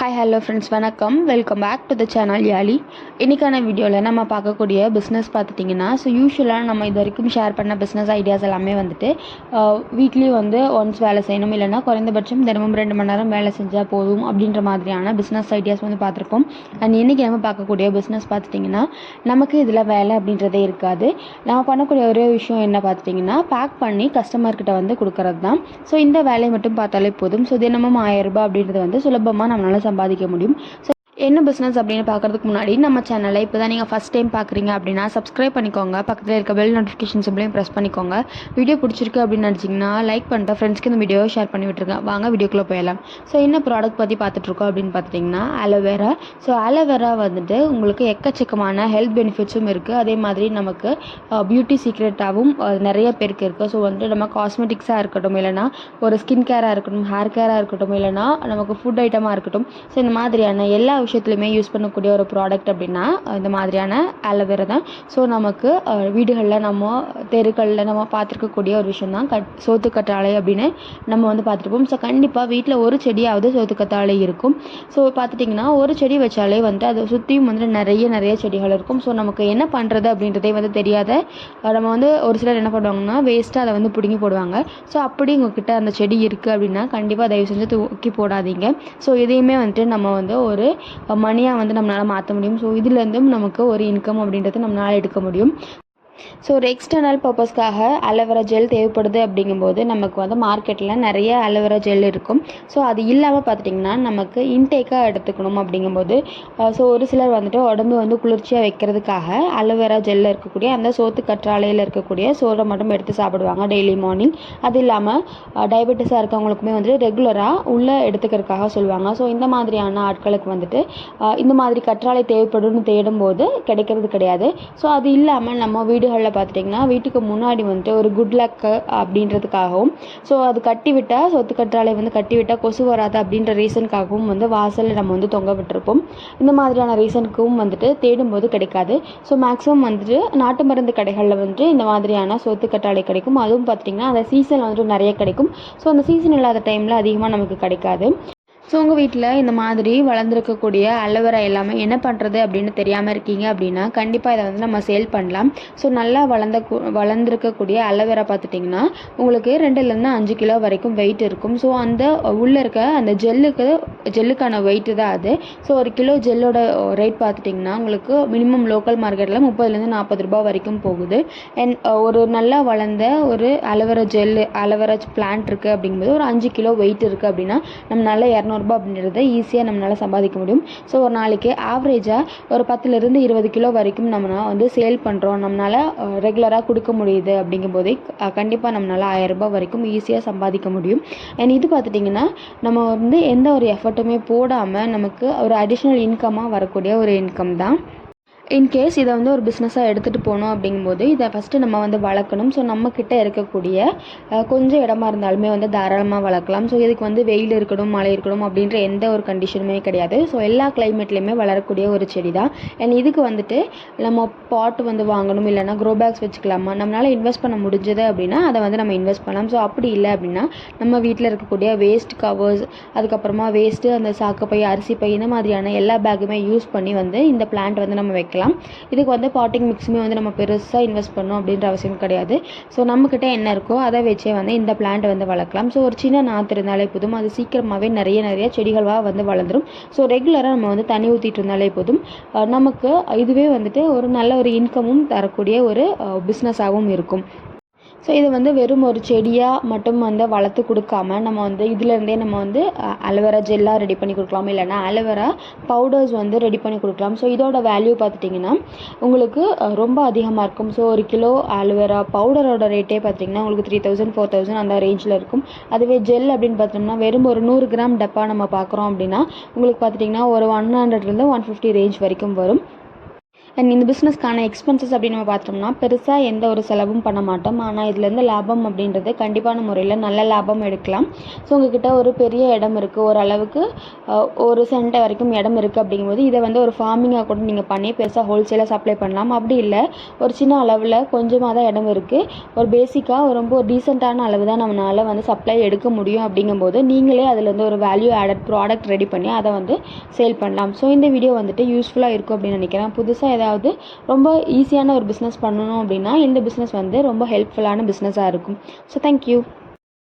Hi hello friends, வணக்கம். Welcome back to the channel Yali. இன்றைக்கான வீடியோவில் நம்ம பார்க்கக்கூடிய பிஸ்னஸ் பார்த்துட்டிங்கன்னா, யூஸ்வலாக நம்ம இது வரைக்கும் ஷேர் பண்ண பிஸ்னஸ் ஐடியாஸ் எல்லாமே வந்துட்டு வீக்லி ஒன்ஸ் வேலை செய்யணும், இல்லைனா குறைந்தபட்சம் தினமும் 2 மணி நேரம் வேலை செஞ்சால் போதும் அப்படின்ற மாதிரியான பிஸ்னஸ் ஐடியாஸ் பார்த்துருப்போம். அண்ட் இன்றைக்கி நம்ம பார்க்கக்கூடிய பிஸ்னஸ் பார்த்துட்டிங்கன்னா, நமக்கு இதில் வேலை அப்படின்றதே இருக்காது. நம்ம பண்ணக்கூடிய ஒரே விஷயம் என்ன பார்த்துட்டிங்கன்னா, பேக் பண்ணி கஸ்டமர்கிட்ட கொடுக்கறது தான். ஸோ இந்த வேலையை மட்டும் பார்த்தாலே போதும். ஸோ தினமும் 1000 ரூபாய் அப்படின்றது சுலபமாக நம்மளால் சம்பாதிக்க முடியும். என்ன பிஸ்னஸ் அப்படின்னு பார்க்குறதுக்கு முன்னாடி நம்ம சேனலை இப்போ தான் நீங்கள் ஃபஸ்ட் டைம் பார்க்குறீங்க அப்படின்னா சப்ஸ்கிரைப் பண்ணிக்கோங்க. பக்கத்தில் இருக்க பெல் நோட்டிஃபிகேஷன் சிம்பிளையும் ப்ரெஸ் பண்ணிக்கோங்க. வீடியோ பிடிச்சிருக்கு அப்படின்னு நினச்சிங்கன்னா லைக் பண்ணிட்டு ஃப்ரெண்ட்ஸ்க்கு இந்த வீடியோவை ஷேர் பண்ணி விட்டுருங்க. வாங்க வீடியோக்குள்ளே போயிடலாம். ஸோ என்ன ப்ராடக்ட் பற்றி பார்த்துட்ருக்கோம் அப்படின்னு பார்த்துட்டிங்கன்னா அலோவேரா. ஸோ அலோவேரா உங்களுக்கு எக்கச்சக்கமான ஹெல்த் பெனிஃபிட்ஸும் இருக்குது. அதே மாதிரி நமக்கு பியூட்டி சீக்ரெட்டாகவும் நிறைய பேருக்கு இருக்குது. ஸோ நம்ம காஸ்மெட்டிக்ஸாக இருக்கட்டும், இல்லைனா ஒரு ஸ்கின் கேராக இருக்கட்டும், ஹேர் கேராக இருக்கட்டும், இல்லைனா நமக்கு ஃபுட் ஐட்டமாக இருக்கட்டும், ஸோ இந்த மாதிரியான எல்லா விஷயத்துலையுமே யூஸ் பண்ணக்கூடிய ஒரு ப்ராடக்ட் அப்படின்னா இந்த மாதிரியான அலோவேரா தான். ஸோ நமக்கு வீடுகளில் நம்ம தெருக்களில் நம்ம பார்த்துருக்கக்கூடிய ஒரு விஷயம் தான் சோத்துக்கற்றாழை அப்படின்னு நம்ம பார்த்துருப்போம். ஸோ கண்டிப்பாக வீட்டில் ஒரு செடியாவது சோத்துக்கற்றாழை இருக்கும். ஸோ பார்த்துட்டிங்கன்னா ஒரு செடி வச்சாலே அதை சுற்றியும் நிறைய செடிகள் இருக்கும். ஸோ நமக்கு என்ன பண்ணுறது அப்படின்றதே தெரியாத நம்ம ஒரு சிலர் என்ன பண்ணுவாங்கன்னா வேஸ்ட்டாக அதை பிடுங்கி போடுவாங்க. ஸோ அப்படி உங்ககிட்ட அந்த செடி இருக்குது அப்படின்னா கண்டிப்பாக தயவு செஞ்சு தூக்கி போடாதீங்க. ஸோ இதையுமே நம்ம ஒரு மணியாக நம்மளால் மாற்ற முடியும். ஸோ இதுலேருந்தும் நமக்கு ஒரு இன்கம் அப்படின்றது நம்மளால் எடுக்க முடியும். ஸோ ஒரு எக்ஸ்டர்னல் பர்பஸ்க்காக அலோவேரா ஜெல் தேவைப்படுது அப்படிங்கும்போது நமக்கு மார்க்கெட்டில் நிறைய அலோவேரா ஜெல் இருக்கும். ஸோ அது இல்லாமல் பார்த்துட்டிங்கன்னா நமக்கு இன்டேக்காக எடுத்துக்கணும் அப்படிங்கும்போது ஸோ ஒரு சிலர் உடம்பு குளிர்ச்சியாக வைக்கிறதுக்காக அலோவேரா ஜெல்லில் இருக்கக்கூடிய அந்த சோத்து கற்றாழையில் இருக்கக்கூடிய சோறை மட்டும் எடுத்து சாப்பிடுவாங்க டெய்லி மார்னிங். அது இல்லாமல் டயபெட்டிஸாக இருக்கவங்களுக்குமே ரெகுலராக உள்ளே எடுத்துக்கிறதுக்காக சொல்லுவாங்க. ஸோ இந்த மாதிரியான ஆட்களுக்கு இந்த மாதிரி கற்றாழை தேவைப்படும்னு தேடும்போது கிடைக்கிறது கிடையாது. ஸோ அது இல்லாமல் நம்ம வீடுகளில் பார்த்துட்டிங்கன்னா வீட்டுக்கு முன்னாடி ஒரு குட் லக் அப்படின்றதுக்காகவும், ஸோ அது கட்டிவிட்டால் சொத்து கற்றாழை கட்டிவிட்டால் கொசு வராது அப்படின்ற ரீசனுக்காகவும் வாசலில் நம்ம தொங்க விட்டுருப்போம். இந்த மாதிரியான ரீசனுக்கும் தேடும்போது கிடைக்காது. ஸோ மேக்ஸிமம் நாட்டு மருந்து கடைகளில் இந்த மாதிரியான சொத்து கற்றாழை கிடைக்கும். அதுவும் பார்த்திங்கன்னா அந்த சீசன் நிறைய கிடைக்கும். ஸோ அந்த சீசன் இல்லாத டைமில் அதிகமாக நமக்கு கிடைக்காது. ஸோ உங்கள் வீட்டில் இந்த மாதிரி வளர்ந்துருக்கக்கூடிய அலோவேரா எல்லாமே என்ன பண்ணுறது அப்படின்னு தெரியாமல் இருக்கீங்க அப்படின்னா கண்டிப்பாக இதை நம்ம சேல் பண்ணலாம். ஸோ நல்லா வளர்ந்துருக்கக்கூடிய அலோவேரா பார்த்துட்டிங்கன்னா உங்களுக்கு 2லேருந்து 5 கிலோ வரைக்கும் வெயிட் இருக்கும். ஸோ அந்த உள்ளே இருக்க அந்த ஜெல்லுக்கான வெயிட்டு தான் அது. ஸோ ஒரு கிலோ ஜெல்லோட ரேட் பார்த்துட்டிங்கன்னா உங்களுக்கு மினிமம் லோக்கல் மார்க்கெட்டில் 30லேருந்து 40 ரூபாய் வரைக்கும் போகுது. அண்ட் ஒரு நல்லா வளர்ந்த ஒரு அலோவேரா பிளான்ட் இருக்குது அப்படிங்கும்போது ஒரு 5 கிலோ வெயிட் இருக்குது அப்படின்னா நம்மளால் 200 ரூபாய் அப்படின்றத ஈஸியாக நம்மளால் சம்பாதிக்க முடியும். ஸோ ஒரு நாளைக்கு ஆவரேஜாக ஒரு 10லேருந்து 20 கிலோ வரைக்கும் நம்ம சேல் பண்ணுறோம், நம்மளால் ரெகுலராக கொடுக்க முடியுது அப்படிங்கும்போதே கண்டிப்பாக நம்மளால் 1000 ரூபாய் வரைக்கும் ஈஸியாக சம்பாதிக்க முடியும். அண்ட் இது பார்த்துட்டிங்கன்னா நம்ம எந்த ஒரு எஃபர்ட்டுமே போடாமல் நமக்கு ஒரு அடிஷ்னல் இன்கமாக வரக்கூடிய ஒரு இன்கம் தான். இன்கேஸ் இதை ஒரு பிஸ்னஸாக எடுத்துகிட்டு போகணும் அப்படிங்கும்போது இதை ஃபஸ்ட்டு நம்ம வளர்க்கணும். ஸோ நம்மக்கிட்ட இருக்கக்கூடிய கொஞ்சம் இடமா இருந்தாலுமே தாராளமாக வளர்க்கலாம். ஸோ இதுக்கு வெயில் இருக்கணும், மழை இருக்கணும் அப்படின்ற எந்த ஒரு கண்டிஷனுமே கிடையாது. ஸோ எல்லா கிளைமேட்லேயுமே வளரக்கூடிய ஒரு செடி தான். அண்ட் இதுக்கு நம்ம பாட் வாங்கணும், இல்லைனா க்ரோ பேக்ஸ் வச்சுக்கலாமா, நம்மளால் இன்வெஸ்ட் பண்ண முடிஞ்சது அப்படின்னா அதை நம்ம இன்வெஸ்ட் பண்ணலாம். ஸோ அப்படி இல்லை அப்படின்னா நம்ம வீட்டில் இருக்கக்கூடிய வேஸ்ட் கவர்ஸ், அதுக்கப்புறமா வேஸ்ட்டு அந்த சாக்குப்பை, அரிசி பை, இந்த மாதிரியான எல்லா பேக்குமே யூஸ் பண்ணி இந்த பிளான்ட் நம்ம வைக்கலாம். இதுக்கு பாட்டிங் மிக்ஸுமே நம்ம பெருசாக இன்வெஸ்ட் பண்ணோம் அப்படின்ற அவசியம் கிடையாது. ஸோ நம்மக்கிட்ட என்ன இருக்கோ அதை வச்சே இந்த பிளான்ட் வளர்க்கலாம். ஸோ ஒரு சின்ன நாற்று இருந்தாலே போதும், அது சீக்கிரமாகவே நிறைய செடிகளாக வளர்ந்துடும். ஸோ ரெகுலராக நம்ம தண்ணி ஊற்றிட்டு இருந்தாலே போதும், நமக்கு இதுவே ஒரு நல்ல ஒரு இன்கமும் தரக்கூடிய ஒரு பிஸ்னஸாகவும் இருக்கும். ஸோ இது வெறும் ஒரு செடியாக மட்டும் வளர்த்து கொடுக்காம நம்ம இதிலேருந்தே நம்ம அலோவேரா ஜெல்லாக ரெடி பண்ணி கொடுக்கலாம், இல்லைனா அலோவேரா பவுடர்ஸ் ரெடி பண்ணி கொடுக்கலாம். ஸோ இதோட வேல்யூ பார்த்துட்டிங்கன்னா உங்களுக்கு ரொம்ப அதிகமாக இருக்கும். ஸோ ஒரு கிலோ அலோவேரா பவுடரோட ரேட்டே பார்த்திங்கன்னா உங்களுக்கு 3000 4000 அந்த ரேஞ்சில் இருக்கும். அதுவே ஜெல் அப்படின்னு பார்த்தோம்னா வெறும் ஒரு 100 கிராம் டப்பா நம்ம பார்க்குறோம் அப்படின்னா உங்களுக்கு பார்த்துட்டிங்கன்னா ஒரு 100லேருந்து 150 ரேஞ்ச் வரைக்கும் வரும். அண்ட் இந்த பிஸ்னஸ்க்கான எக்ஸ்பென்சஸ் அப்படின்னு நம்ம பார்த்தோம்னா பெருசாக எந்த ஒரு செலவும் பண்ண மாட்டோம். ஆனால் இதுலேருந்து லாபம் அப்படின்றது கண்டிப்பான முறையில் நல்ல லாபம் எடுக்கலாம். ஸோ உங்ககிட்ட ஒரு பெரிய இடம் இருக்குது, ஓரளவுக்கு ஒரு சென்ட் வரைக்கும் இடம் இருக்குது அப்படிங்கும்போது இதை வந்து ஒரு ஃபார்மிங்காக கூட நீங்கள் பண்ணி பெருசாக ஹோல்சேலாக சப்ளை பண்ணலாம். அப்படி இல்லை ஒரு சின்ன அளவில் கொஞ்சமாக தான் இடம் இருக்குது, ஒரு பேசிக்காக ரொம்ப டீசெண்டான அளவு தான் நம்மளால் வந்து சப்ளை எடுக்க முடியும் அப்படிங்கும்போது நீங்களே அதுலேருந்து ஒரு வேல்யூ ஆடட் ப்ராடக்ட் ரெடி பண்ணி அதை வந்து சேல் பண்ணலாம். ஸோ இந்த வீடியோ வந்துட்டு யூஸ்ஃபுல்லாக இருக்கும் அப்படின்னு நினைக்கிறேன். புதுசாக ஏதாவது ரொம்ப ஈஸியான ஒரு பிஸ்னஸ் பண்ணணும் அப்படின்னா இந்த பிஸ்னஸ் வந்து ரொம்ப ஹெல்ப்ஃபுல்லான பிஸ்னஸாக இருக்கும். So thank you.